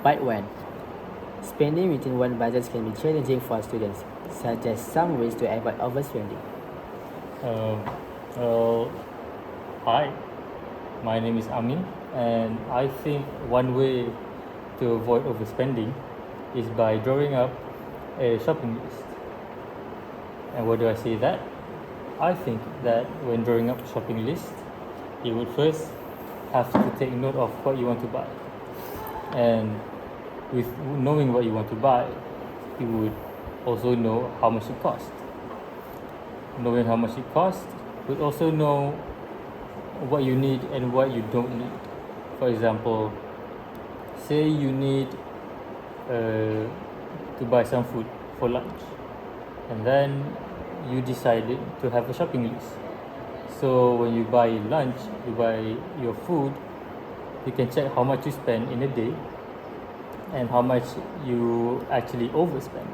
Part 1. Spending within one budget can be challenging for students. Suggest some ways to avoid overspending. Hi, my name is Amin, and I think one way to avoid overspending is by drawing up a shopping list. And why do I say that? I think that when drawing up a shopping list, you would first have to take note of what you want to buy. And with knowing what you want to buy, you would also know how much it costs. Knowing how much it costs, you would also know what you need and what you don't need. For example, say you need to buy some food for lunch, and then you decided to have a shopping list. So when you buy lunch, you buy your food, you can check how much you spend in a day and how much you actually overspend.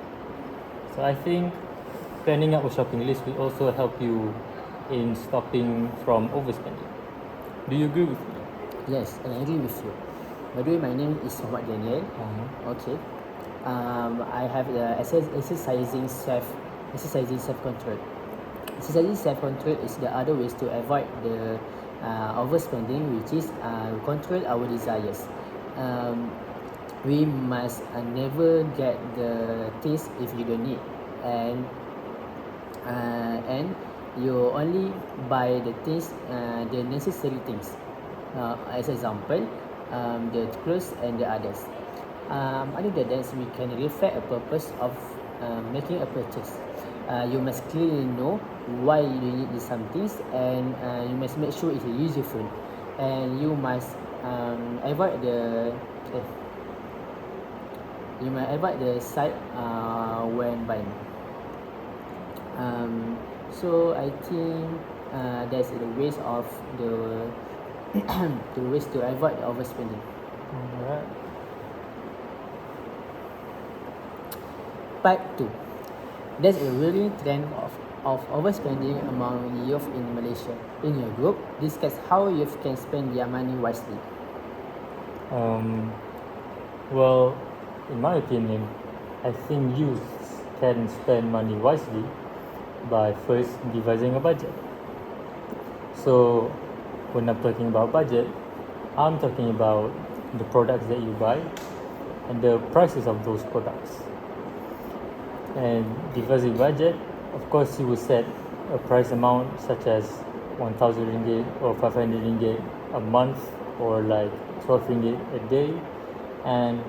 So I think planning out a shopping list will also help you in stopping from overspending. Do you agree with me? Yes, I agree with you. By the way, my name is Muet Daniel. Okay. I have the exercising self-control. Exercising self-control is the other ways to avoid the overspending, which is control our desires. We must never get the things if you don't need, and you only buy the things, the necessary things. As example, the clothes and the others. Other than that, we can reflect a purpose of making a purchase. You must clearly know why you need some things, and you must make sure it's useful, and you must avoid the site when buying. So I think that's the ways of the the ways to avoid overspending. Alright. Part 2. There's a really trend of overspending among youth in Malaysia. In your group, discuss how youth can spend their money wisely. Well, in my opinion, I think youth can spend money wisely by first devising a budget. So when I'm talking about budget, I'm talking about the products that you buy and the prices of those products. And devising budget, of course, you will set a price amount such as 1,000 ringgit or 500 ringgit a month, or like 12 ringgit a day. And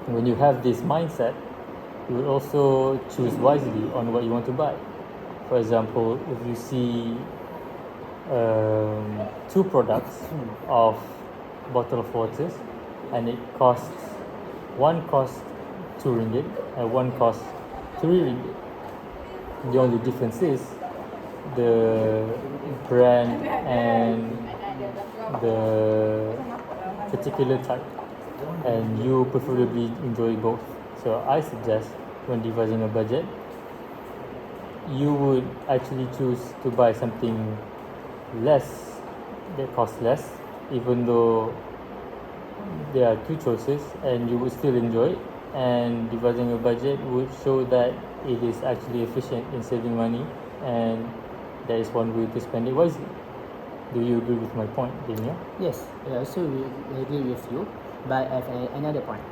when you have this mindset, you will also choose wisely on what you want to buy. For example, if you see two products of bottle of waters, and one costs 2 ringgit and one costs 3 ringgit. The only difference is the brand and the particular type, and you preferably enjoy both. So I suggest when devising a budget, you would actually choose to buy something less, that costs less, even though there are two choices, and you would still enjoy it. And devising a budget would show that it is actually efficient in saving money, and that is one way to spend it wisely. Do you agree with my point, Daniel? Yes, I also agree with you, but I have another point.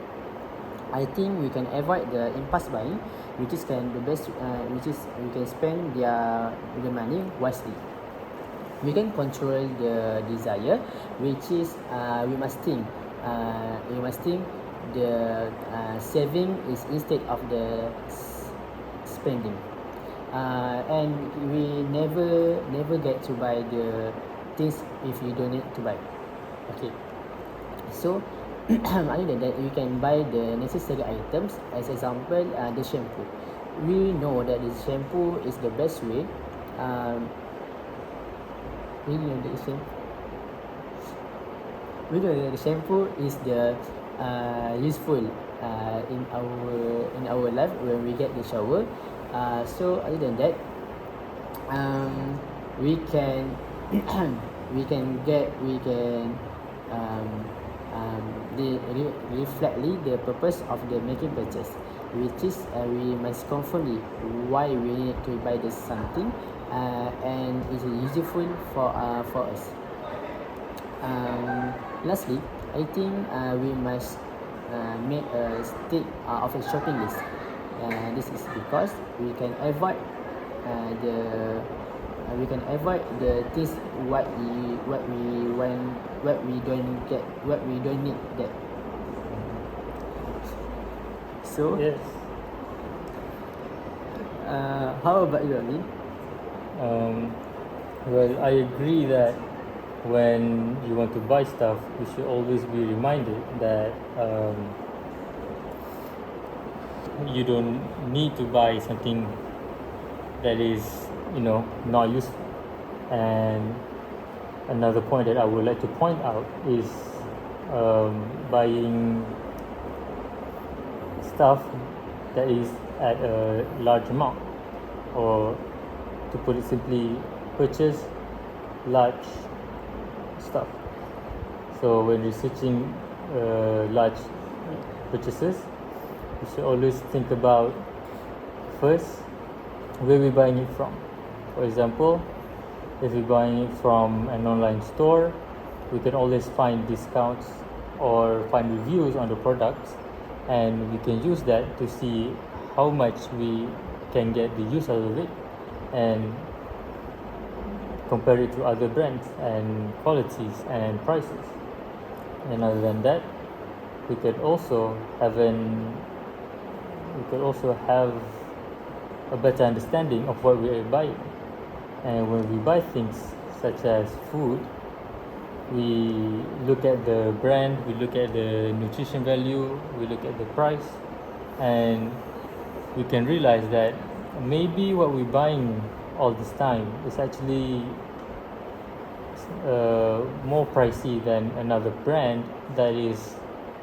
I think we can avoid the impulse buying, which is we can spend the money wisely. We can control the desire, which is we must think the saving is instead of the spending, and we never get to buy the things if you don't need to buy. Okay, so other than that, you can buy the necessary items. As example, the shampoo. We know that the shampoo is the best way. We know that the shampoo is the useful in our life when we get the shower. So other than that, we can they reflectly the purpose of the making purchase, which is we must confirm why we need to buy this something, and is useful for us. Lastly, I think we must make a stick of a shopping list. This is because the we can avoid the things what we want, what we don't need that. So Yes. how about you, Amin? Well, I agree that when you want to buy stuff, you should always be reminded that you don't need to buy something that is, not useful. And another point that I would like to point out is buying stuff that is at a large amount, or to put it simply, purchase large stuff. So when researching large purchases, you should always think about first where we're buying it from. For example, if we're buying it from an online store, we can always find discounts or find reviews on the products, and we can use that to see how much we can get the use out of it, and compare it to other brands and qualities and prices. And other than that, we could also have a better understanding of what we are buying. And when we buy things such as food, we look at the brand, we look at the nutrition value, we look at the price, and we can realize that maybe what we're buying all this time is actually more pricey than another brand that is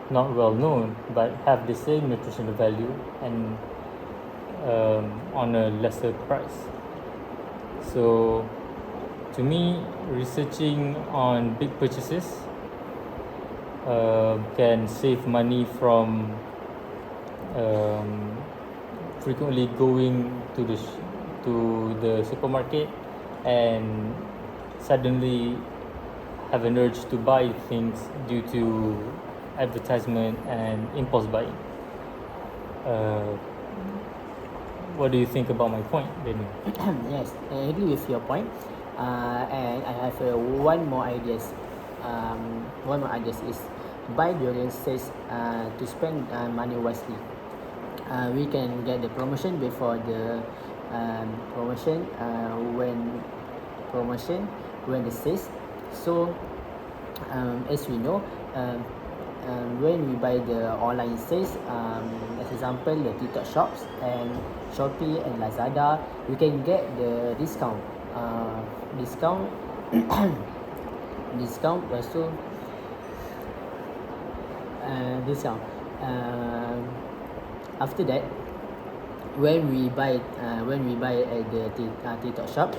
not well known but have the same nutritional value and on a lesser price. So to me, researching on big purchases can save money from frequently going to the supermarket and suddenly have an urge to buy things due to advertisement and impulse buying. What do you think about my point, Daniel? Yes, I agree with your point. And I have one more ideas. One more ideas is buy during sales to spend money wisely. We can get the promotion before the promotion when the sales. So as we know, when we buy the online sales, as example the TikTok shops and Shopee and Lazada, we can get the discount also discount. After that, when we buy at the TikTok shop,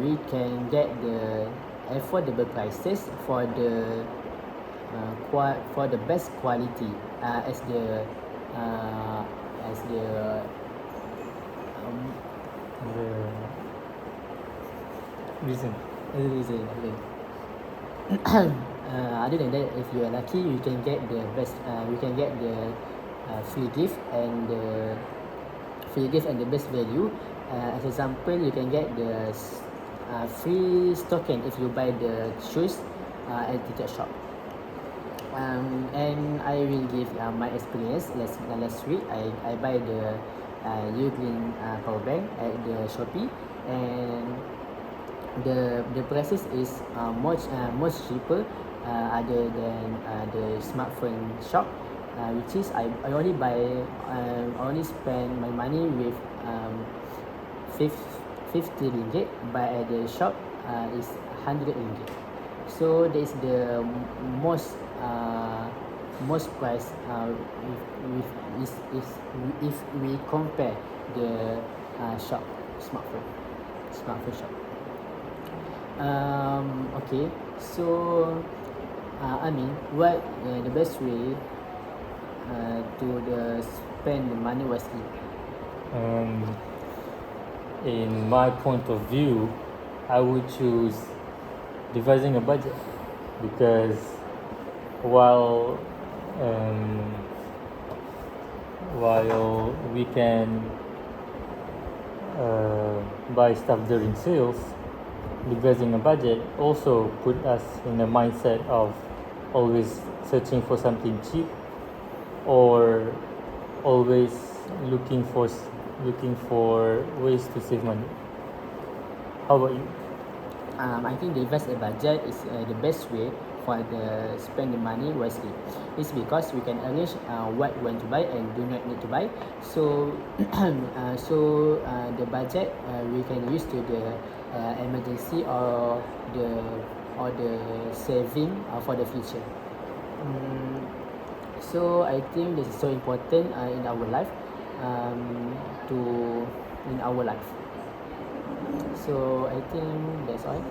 we can get the affordable prices for the best quality as the Reason. reason. Other than that, if you are lucky, you can get the best. We can get the free gift and the best value. As example, you can get the free token if you buy the shoes at TikTok shop. And I will give my experience. Last week, I buy the Ugreen power bank at the Shopee, and the prices is much cheaper other than the smartphone shop, which is I only spend my money with 50 ringgit, but at the shop is 100 ringgit. So that is the most price if we compare the smartphone shop. Okay, so what the best way to spend the money wisely? In my point of view, I would choose devising a budget, because while we can buy stuff during sales, devising a budget also put us in a mindset of always searching for something cheap, or always looking for ways to save money. How about you? I think the invest a budget is the best way for the spend the money wisely. It's because we can arrange what we want to buy and do not need to buy. So, the budget we can use to the emergency or the saving for the future. So I think this is so important in our life, to in our life. So I think that's all.